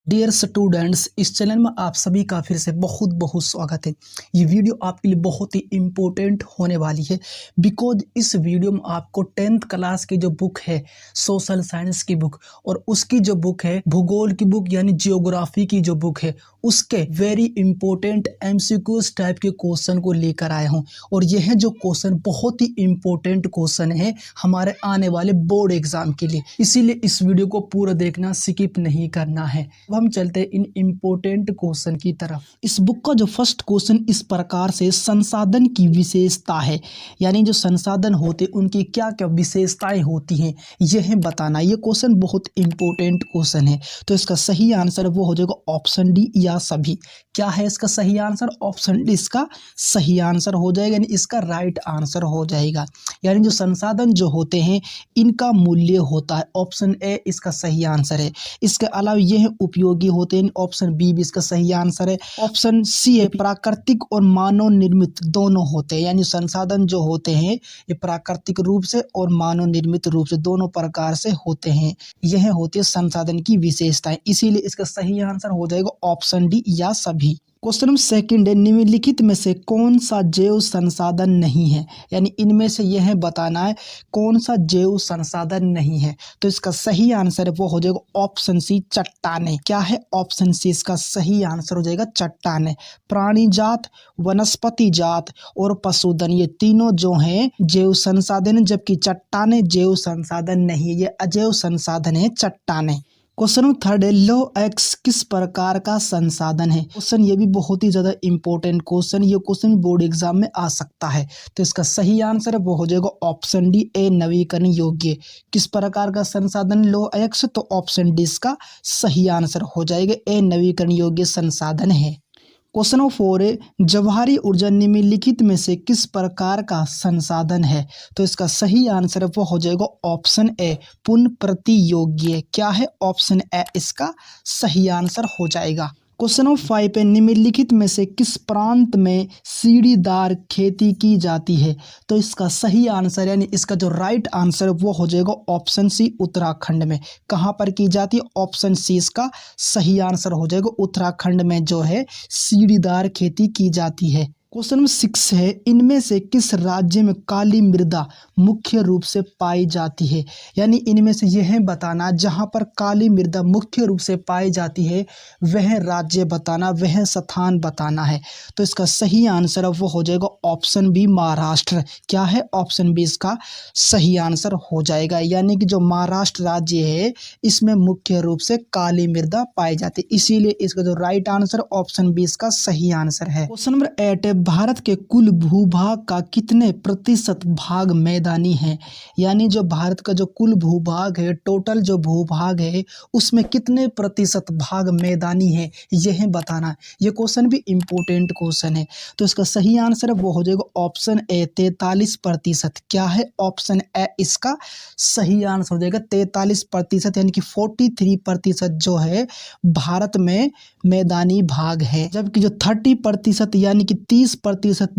Dear students, इस channel में आप सभी का फिर से बहुत बहुत स्वागत है। ये वीडियो आपके लिए बहुत ही इम्पोर्टेंट होने वाली है बिकॉज इस वीडियो में आपको 10th क्लास की जो बुक है सोशल साइंस की बुक और उसकी जो बुक है भूगोल की बुक यानी जियोग्राफी की जो बुक है उसके वेरी इंपॉर्टेंट एमसीक्यूज टाइप के क्वेश्चन को लेकर आया हूँ। और यह जो क्वेश्चन बहुत ही इम्पोर्टेंट क्वेश्चन है हमारे आने वाले बोर्ड एग्जाम के लिए, इसीलिए इस वीडियो को पूरा देखना, स्किप नहीं करना है। अब हम चलते हैं इन इम्पोर्टेंट क्वेश्चन की तरफ। इस बुक का जो फर्स्ट क्वेश्चन इस प्रकार से संसाधन की विशेषता है, यानी जो संसाधन होते उनकी क्या क्या विशेषताएं होती हैं यह बताना। ये क्वेश्चन बहुत इंपॉर्टेंट क्वेश्चन है। तो इसका सही आंसर वो हो जाएगा ऑप्शन डी या सभी। क्या है इसका सही आंसर? ऑप्शन डी इसका सही आंसर हो जाएगा, यानी इसका राइट आंसर हो जाएगा। यानी जो संसाधन जो होते हैं इनका मूल्य होता है, ऑप्शन ए इसका सही आंसर है। इसके अलावा यह उपयोगी होते हैं, ऑप्शन बी भी इसका सही आंसर है। ऑप्शन सी है प्राकृतिक और मानव निर्मित दोनों होते हैं, यानी संसाधन जो होते हैं ये प्राकृतिक रूप से और मानव निर्मित रूप से दोनों प्रकार से होते हैं। यह होती है संसाधन की विशेषताएं, इसीलिए इसका सही आंसर हो जाएगा ऑप्शन डी या सभी। क्वेश्चन नंबर सेकंड है, निम्नलिखित में से कौन सा जैव संसाधन नहीं है, यानी इनमें से यह बताना है कौन सा जैव संसाधन नहीं है। तो इसका सही आंसर है वो हो जाएगा ऑप्शन सी चट्टाने। क्या है? ऑप्शन सी इसका सही आंसर हो जाएगा चट्टाने। प्राणी जात, वनस्पति जात और पशुधन ये तीनों जो हैं जैव संसाधन है, जबकि चट्टाने जैव संसाधन नहीं है, ये अजैव संसाधन है चट्टाने। क्वेश्चन नंबर थर्ड है, लौह एक्स किस प्रकार का संसाधन है। क्वेश्चन ये भी बहुत ही ज्यादा इंपॉर्टेंट क्वेश्चन, ये क्वेश्चन बोर्ड एग्जाम में आ सकता है। तो इसका सही आंसर है वो हो जाएगा ऑप्शन डी ए नवीकरण योग्य। किस प्रकार का संसाधन लौह एक्स? तो ऑप्शन डी इसका सही आंसर हो जाएगा, ए नवीकरण योग्य संसाधन है। क्वेश्चन नंबर 4 है, जवाहरी ऊर्जा निम्नलिखित में से किस प्रकार का संसाधन है। तो इसका सही आंसर वो हो जाएगा ऑप्शन ए पुनः प्रति योग्य। क्या है? ऑप्शन ए इसका सही आंसर हो जाएगा। क्वेश्चन नंबर 5 पे, निम्नलिखित में से किस प्रांत में सीढ़ीदार खेती की जाती है। तो इसका सही आंसर यानी इसका जो राइट आंसर वो हो जाएगा ऑप्शन सी उत्तराखंड में। कहाँ पर की जाती है? ऑप्शन सी इसका सही आंसर हो जाएगा, उत्तराखंड में जो है सीढ़ीदार खेती की जाती है। क्वेश्चन नंबर 6 है, इनमें से किस राज्य में काली मृदा मुख्य रूप से पाई जाती है, यानी इनमें से यह बताना जहां पर काली मृदा मुख्य रूप से पाई जाती है वह राज्य बताना, वह स्थान बताना है। तो इसका सही आंसर वो हो जाएगा ऑप्शन बी महाराष्ट्र। क्या है? ऑप्शन बी इसका सही आंसर हो जाएगा, यानी कि जो महाराष्ट्र राज्य है इसमें मुख्य रूप से काली मृदा पाई जाती है, इसीलिए इसका जो राइट आंसर ऑप्शन बी इसका सही आंसर है। क्वेश्चन नंबर 8 है, भारत के कुल भूभाग का कितने प्रतिशत भाग मैदानी है, यानी जो भारत का जो कुल भूभाग है, टोटल जो भूभाग है उसमें कितने प्रतिशत भाग मैदानी है यह बताना। यह क्वेश्चन भी इंपॉर्टेंट क्वेश्चन है। तो इसका सही आंसर वो हो जाएगा ऑप्शन ए 43%। क्या है? ऑप्शन ए इसका सही आंसर हो जाएगा 43%, यानी कि 43% जो है भारत में मैदानी भाग है, जबकि जो 30% यानी कि 30%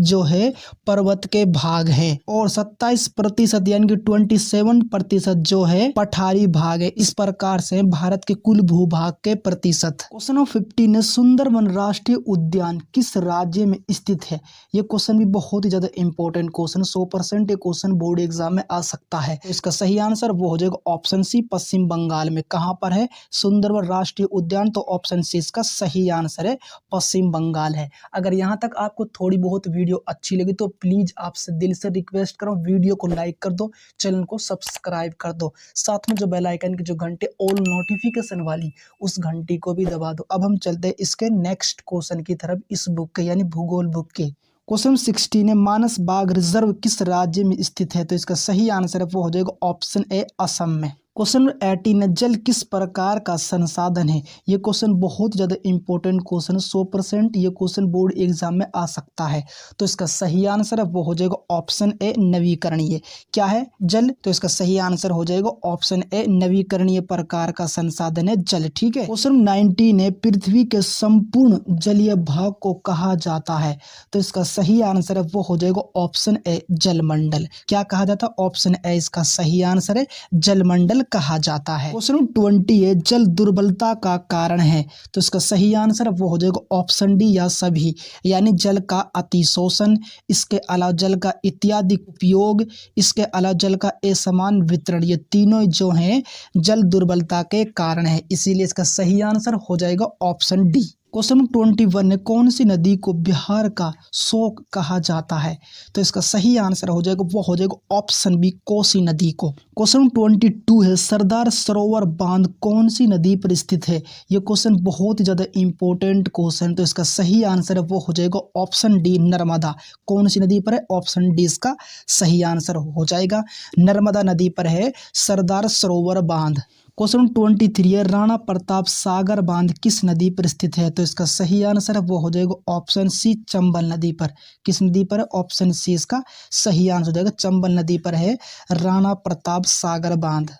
जो है पर्वत के भाग है, और 27% यानी कि 27% जो है पठारी भाग है। इस प्रकार से भारत के कुल भूभाग के प्रतिशत। क्वेश्चन नंबर 15 है, सुंदरवन राष्ट्रीय उद्यान किस राज्य में स्थित है। ये क्वेश्चन भी बहुत ही ज्यादा इंपॉर्टेंट क्वेश्चन, 100% ये क्वेश्चन बोर्ड एग्जाम में आ सकता है। तो इसका सही आंसर वो हो जाएगा ऑप्शन सी पश्चिम बंगाल में। कहाँ पर है सुंदरवन राष्ट्रीय उद्यान? तो ऑप्शन सी इसका सही आंसर है पश्चिम बंगाल है। अगर यहाँ तक आपको थोड़ी बहुत वीडियो अच्छी लगी तो प्लीज आपसे दिल से रिक्वेस्ट करो वीडियो को लाइक कर दो, चैनल को सब्सक्राइब कर दो, साथ में जो बेल आइकन की जो घंटे ऑल नोटिफिकेशन वाली उस घंटी को भी दबा दो। अब हम चलते हैं इसके नेक्स्ट क्वेश्चन की तरफ, इस बुक के यानी भूगोल बुक के। क्वेश्चन 16 है, मानस बाघ रिजर्व किस राज्य में स्थित है। तो इसका सही आंसर है वो हो जाएगा ऑप्शन ए असम में। क्वेश्चन 18 है, जल किस प्रकार का संसाधन है। ये क्वेश्चन बहुत ज़्यादा इंपॉर्टेंट क्वेश्चन, 100% ये क्वेश्चन बोर्ड एग्जाम में आ सकता है। तो इसका सही आंसर है वो हो जाएगा ऑप्शन ए नवीकरणीय। क्या है? जल। तो इसका सही आंसर हो जाएगा ऑप्शन ए नवीकरणीय प्रकार का संसाधन है जल। ठीक है। क्वेश्चन 19 है, पृथ्वी के संपूर्ण जलीय भाग को कहा जाता है। तो इसका सही आंसर है वो हो जाएगा ऑप्शन ए जलमंडल। क्या कहा जाता है? ऑप्शन ए इसका सही आंसर है जलमंडल जल कहा जाता है। क्वेश्चन 20 है, जल दुर्बलता का कारण है, तो इसका सही आंसर वो हो जाएगा ऑप्शन डी या सभी, यानी जल का अतिशोषण, इसके अलावा जल का इत्यादि उपयोग, इसके अलावा जल का असमान वितरण, ये तीनों जो हैं जल दुर्बलता के कारण है, इसीलिए इसका सही आंसर हो जाएगा ऑप्शन डी। क्वेश्चन 21 है, कौन सी नदी को बिहार का शोक कहा जाता है, तो इसका सही आंसर हो जाएगा वो हो जाएगा ऑप्शन बी कोसी नदी को। क्वेश्चन 22 है, सरदार सरोवर बांध कौन सी नदी पर स्थित है, ये क्वेश्चन बहुत ही ज़्यादा इंपॉर्टेंट क्वेश्चन, तो इसका सही आंसर है वो हो जाएगा ऑप्शन डी नर्मदा। कौन सी नदी पर है, ऑप्शन डी इसका सही आंसर हो जाएगा, नर्मदा नदी पर है सरदार सरोवर बांध। क्वेश्चन 23 है, राणा प्रताप सागर बांध किस नदी पर स्थित है, तो इसका सही आंसर है वो हो जाएगा ऑप्शन सी चंबल नदी पर। किस नदी पर है, ऑप्शन सी इसका सही आंसर हो जाएगा, चंबल नदी पर है राणा प्रताप सागर बांध।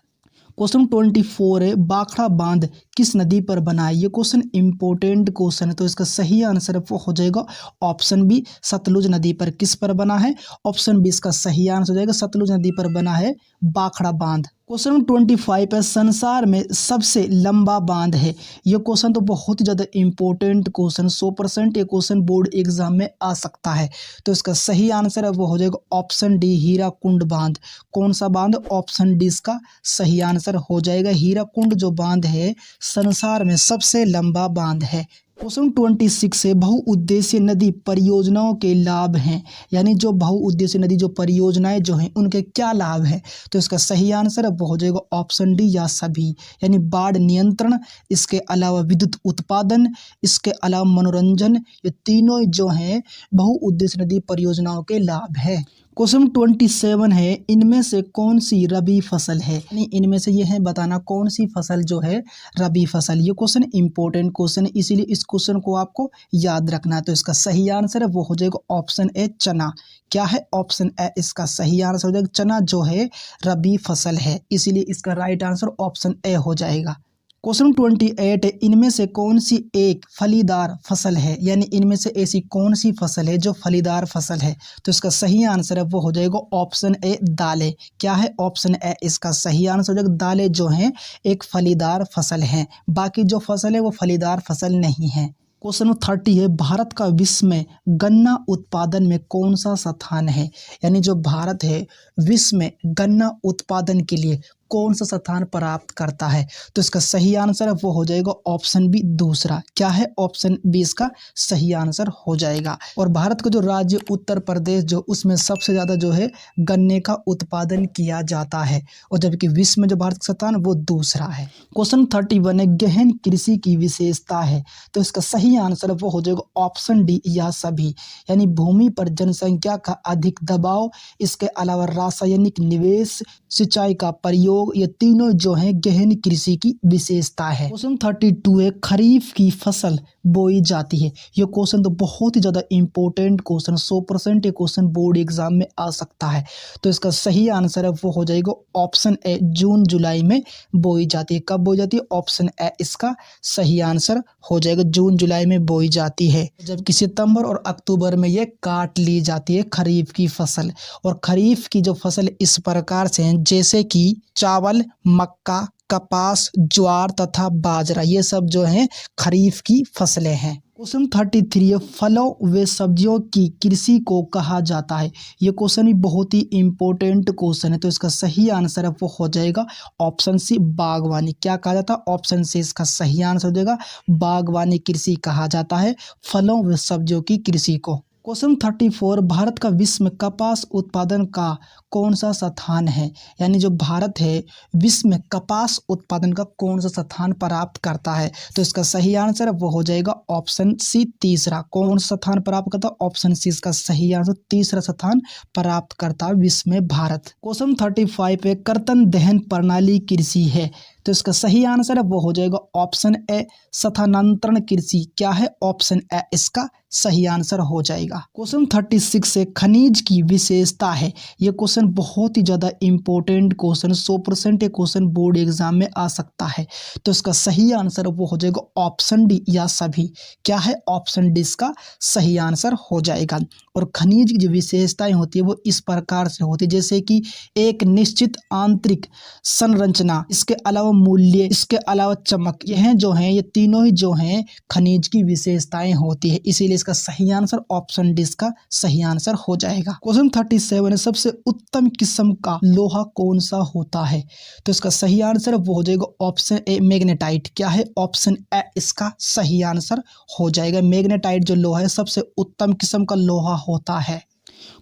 क्वेश्चन 24 है, बाखड़ा बांध किस नदी पर बना है, ये क्वेश्चन इंपॉर्टेंट क्वेश्चन है, तो इसका सही आंसर वो हो जाएगा ऑप्शन बी सतलुज नदी पर। किस पर बना है, ऑप्शन बी इसका सही आंसर हो जाएगा, सतलुज नदी पर बना है बाखड़ा बांध। क्वेश्चन 25 है, संसार में सबसे लंबा बांध है, ये क्वेश्चन तो बहुत ही ज़्यादा इंपॉर्टेंट क्वेश्चन, 100% ये क्वेश्चन बोर्ड एग्जाम में आ सकता है, तो इसका सही आंसर है वो हो जाएगा ऑप्शन डी हीराकुंड बांध। कौन सा बांध, ऑप्शन डी इसका सही आंसर हो जाएगा, हीराकुंड जो बांध है संसार में सबसे लंबा बांध है। क्वेश्चन 26 है, बहुउद्देशीय नदी परियोजनाओं के लाभ हैं, यानी जो बहुउद्देशीय नदी जो परियोजनाएं जो हैं उनके क्या लाभ हैं, तो इसका सही आंसर है वो हो जाएगा ऑप्शन डी या सभी, यानी बाढ़ नियंत्रण, इसके अलावा विद्युत उत्पादन, इसके अलावा मनोरंजन, ये तीनों जो हैं बहुउद्देशीय नदी परियोजनाओं के लाभ है। क्वेश्चन 27 है, इनमें से कौन सी रबी फसल है, यानी इनमें से ये है बताना कौन सी फसल जो है रबी फसल। ये क्वेश्चन इंपॉर्टेंट क्वेश्चन है, इसीलिए इस क्वेश्चन को आपको याद रखना है, तो इसका सही आंसर है वो हो जाएगा ऑप्शन ए चना। क्या है, ऑप्शन ए इसका सही आंसर हो जाएगा, चना जो है रबी फसल है, इसीलिए इसका राइट आंसर ऑप्शन ए हो जाएगा। क्वेश्चन 28 है, इनमें से कौन सी एक फलीदार फसल है, यानी इनमें से ऐसी कौन सी फसल है जो फलीदार फसल है, तो इसका सही आंसर है वो हो जाएगा ऑप्शन ए दालें। क्या है, ऑप्शन ए इसका सही आंसर हो जाएगा, दालें जो हैं एक फलीदार फसल हैं, बाकी जो फसल है वो फलीदार फसल नहीं है। क्वेश्चन 30 है, भारत का विश्व में गन्ना उत्पादन में कौन सा स्थान है, यानी जो भारत है विश्व में गन्ना उत्पादन के लिए कौन सा स्थान प्राप्त करता है, तो इसका सही आंसर है वो हो जाएगा ऑप्शन बी दूसरा। क्या है, ऑप्शन बी इसका सही आंसर हो जाएगा। और भारत का जो राज्य उत्तर प्रदेश जो उसमें सबसे ज़्यादा जो है गन्ने का उत्पादन किया जाता है, और जबकि विश्व में जो भारत का स्थान वो दूसरा है। क्वेश्चन 31 है, गहन कृषि की विशेषता है, तो इसका सही आंसर वो हो जाएगा ऑप्शन डी या सभी, यानी भूमि पर जनसंख्या का अधिक दबाव, इसके अलावा रासायनिक निवेश, सिंचाई का प्रयोग, ये तीनों जो हैं गहन कृषि की विशेषता है। क्वेश्चन 32 है, खरीफ की फसल बोई जाती है, ये क्वेश्चन तो बहुत ही ज़्यादा इंपॉर्टेंट क्वेश्चन, 100% ये क्वेश्चन बोर्ड एग्जाम में आ सकता है, तो इसका सही आंसर है वो हो जाएगा ऑप्शन ए जून जुलाई में बोई जाती है। कब बोई जाती है, ऑप्शन ए इसका सही आंसर हो जाएगा, जून जुलाई में बोई जाती है, जबकि सितंबर और अक्टूबर में ये काट ली जाती है खरीफ की फसल। और खरीफ की जो फसल इस प्रकार से हैं जैसे कि चावल, मक्का, कपास, ज्वार तथा बाजरा, ये सब जो हैं खरीफ की फसलें हैं। क्वेश्चन 33 है, फलों व सब्जियों की कृषि को कहा जाता है, ये क्वेश्चन भी बहुत ही इंपॉर्टेंट क्वेश्चन है, तो इसका सही आंसर है वो हो जाएगा ऑप्शन सी बागवानी। क्या कहा जाता है, ऑप्शन सी इसका सही आंसर हो जाएगा, बागवानी कृषि कहा जाता है फलों व सब्जियों की कृषि को। क्वेश्चन 34, भारत का विश्व में कपास उत्पादन का कौन सा स्थान है, यानी जो भारत है विश्व में कपास उत्पादन का कौन सा स्थान प्राप्त करता है, तो इसका सही आंसर वो हो जाएगा ऑप्शन सी तीसरा। कौन सा स्थान प्राप्त करता है, ऑप्शन सी इसका सही आंसर, तीसरा स्थान प्राप्त करता है विश्व में भारत। क्वेश्चन 35 पे कर्तन दहन प्रणाली कृषि है, तो इसका सही आंसर है वो हो जाएगा ऑप्शन ए स्थानांतरण कृषि। क्या है? ऑप्शन ए इसका सही आंसर हो जाएगा। क्वेश्चन 36 से खनिज की विशेषता है। ये क्वेश्चन बहुत ही ज्यादा इंपॉर्टेंट क्वेश्चन, 100% ये क्वेश्चन बोर्ड एग्जाम में आ सकता है। तो इसका सही आंसर वो हो जाएगा ऑप्शन डी या सभी। क्या है? ऑप्शन डी इसका सही आंसर हो जाएगा। और खनिज की जो विशेषताएं होती है वो इस प्रकार से होती है, जैसे कि एक निश्चित आंतरिक संरचना, इसके अलावा मूल्य, इसके अलावा चमक, यह जो है ये तीनों ही जो हैं खनिज की विशेषताएं होती है। इसीलिए इसका सही आंसर ऑप्शन डी इसका सही आंसर हो जाएगा। क्वेश्चन 37 है, सबसे उत्तम किस्म का लोहा कौन सा होता है? तो इसका सही आंसर वो हो जाएगा ऑप्शन ए मैग्नेटाइट। क्या है? ऑप्शन ए इसका सही आंसर हो जाएगा। मैग्नेटाइट जो लोहा है सबसे उत्तम किस्म का लोहा होता है।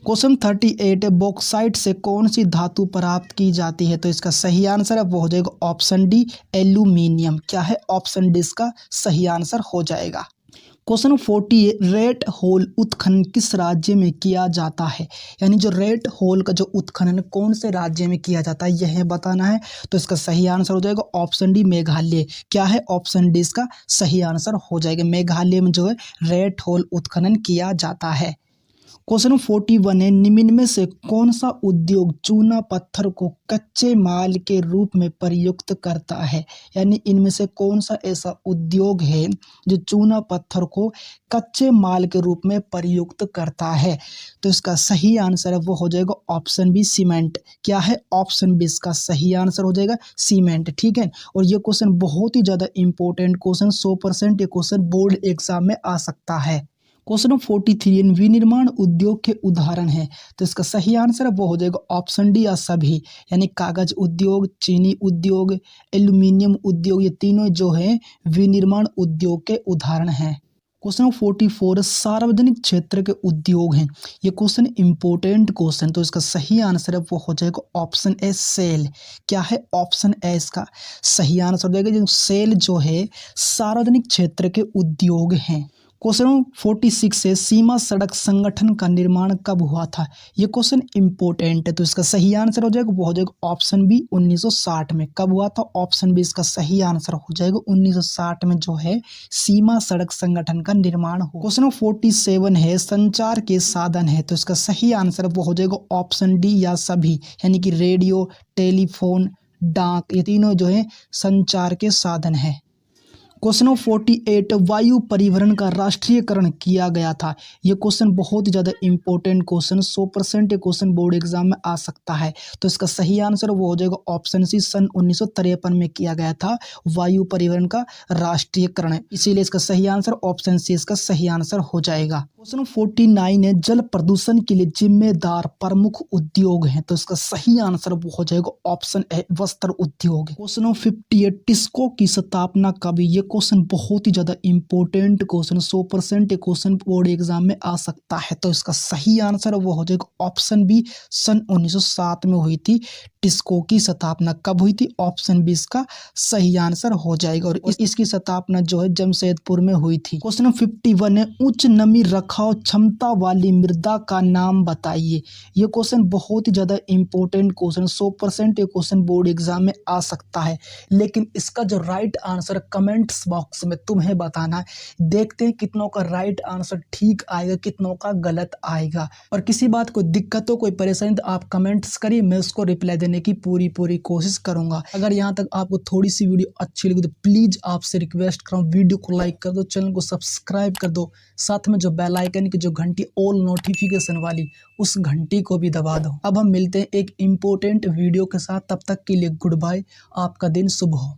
क्वेश्चन 38 है, बॉक्साइट से कौन सी धातु प्राप्त की जाती है? तो इसका सही आंसर है वो हो जाएगा ऑप्शन डी एल्यूमिनियम। क्या है? ऑप्शन डी इसका सही आंसर हो जाएगा। क्वेश्चन 40 रेड होल उत्खनन किस राज्य में किया जाता है? यानी जो रेड होल का जो उत्खनन कौन से राज्य में किया जाता है यह बताना है। तो इसका सही आंसर हो जाएगा ऑप्शन डी मेघालय। क्या है? ऑप्शन डी इसका सही आंसर हो जाएगा। मेघालय में जो है रेड होल उत्खनन किया जाता है। क्वेश्चन 41 है, निम्न में से कौन सा उद्योग चूना पत्थर को कच्चे माल के रूप में प्रयुक्त करता है? यानी इनमें से कौन सा ऐसा उद्योग है जो चूना पत्थर को कच्चे माल के रूप में प्रयुक्त करता है? तो इसका सही आंसर है वो हो जाएगा ऑप्शन बी सीमेंट। क्या है? ऑप्शन बी इसका सही आंसर हो जाएगा सीमेंट। ठीक है। और ये क्वेश्चन बहुत ही ज्यादा इंपॉर्टेंट क्वेश्चन, 100% ये क्वेश्चन बोर्ड एग्जाम में आ सकता है। क्वेश्चन 43 विनिर्माण उद्योग के उदाहरण है। तो इसका सही आंसर वो हो जाएगा ऑप्शन डी या सभी। यानी कागज उद्योग, चीनी उद्योग, एल्यूमिनियम उद्योग, ये तीनों जो है विनिर्माण उद्योग के उदाहरण हैं। क्वेश्चन 44 सार्वजनिक क्षेत्र के उद्योग हैं। ये क्वेश्चन इंपॉर्टेंट क्वेश्चन, तो इसका सही आंसर है वो हो जाएगा ऑप्शन ए सेल। क्या है? ऑप्शन ए इसका सही आंसर हो जाएगा। जो सेल जो है सार्वजनिक क्षेत्र के उद्योग हैं। क्वेश्चन 46 है, सीमा सड़क संगठन का निर्माण कब हुआ था? ये क्वेश्चन इंपॉर्टेंट है। तो इसका सही आंसर हो जाएगा वो हो जाएगा ऑप्शन बी 1960 में। कब हुआ था? ऑप्शन बी इसका सही आंसर हो जाएगा 1960 में जो है सीमा सड़क संगठन का निर्माण हुआ। क्वेश्चन 47 है, संचार के साधन है। तो इसका सही आंसर वो हो जाएगा ऑप्शन डी या सभी। यानी कि रेडियो, टेलीफोन, डाक, ये तीनों जो है संचार के साधन है। क्वेश्चन 48 वायु परिवहन का राष्ट्रीयकरण किया गया था। ये क्वेश्चन बहुत ही ज़्यादा इंपॉर्टेंट क्वेश्चन, 100% ये क्वेश्चन बोर्ड एग्जाम में आ सकता है। तो इसका सही आंसर वो हो जाएगा ऑप्शन सी, सन 1953 में किया गया था वायु परिवहन का राष्ट्रीयकरण। इसीलिए इसका सही आंसर ऑप्शन सी इसका सही आंसर हो जाएगा। क्वेश्चन 49 है, जल प्रदूषण के लिए जिम्मेदार प्रमुख उद्योग हैं। तो इसका सही आंसर वो हो जाएगा ऑप्शन ए वस्त्र उद्योग। क्वेश्चन 58 टिस्को की स्थापना कब? ये क्वेश्चन बहुत ही ज्यादा इंपॉर्टेंट क्वेश्चन, 100% ये क्वेश्चन बोर्ड एग्जाम में आ सकता है। तो इसका सही आंसर वो हो जाएगा ऑप्शन बी, सन 1907 में हुई थी टिस्को की स्थापना। कब हुई थी? ऑप्शन बी इसका सही आंसर हो जाएगा। और इसकी स्थापना जो है जमशेदपुर में हुई थी। क्वेश्चन 51 है, उच्च नमी रखाव क्षमता वाली मृदा का नाम बताइए। ये क्वेश्चन बहुत ही ज्यादा इंपॉर्टेंट क्वेश्चन, 100% ये क्वेश्चन बोर्ड एग्जाम में आ सकता है। लेकिन इसका जो राइट आंसर कमेंट्स बॉक्स में तुम्हें बताना है। देखते हैं कितनों का राइट आंसर ठीक आएगा, कितनों का गलत आएगा। और किसी बात को दिक्कत हो, कोई परेशानी, तो आप कमेंट्स करिए, मैं उसको रिप्लाई देने की पूरी कोशिश करूंगा। अगर यहाँ तक आपको थोड़ी सी वीडियो अच्छी लगी तो प्लीज आपसे रिक्वेस्ट कर रहा हूँ, वीडियो को लाइक कर दो, चैनल को सब्सक्राइब कर दो, साथ में जो बेल आइकन की जो घंटी ऑल नोटिफिकेशन वाली उस घंटी को भी दबा दो। अब हम मिलते हैं एक इंपॉर्टेंट वीडियो के साथ, तब तक के लिए गुड बाय, आपका दिन शुभ हो।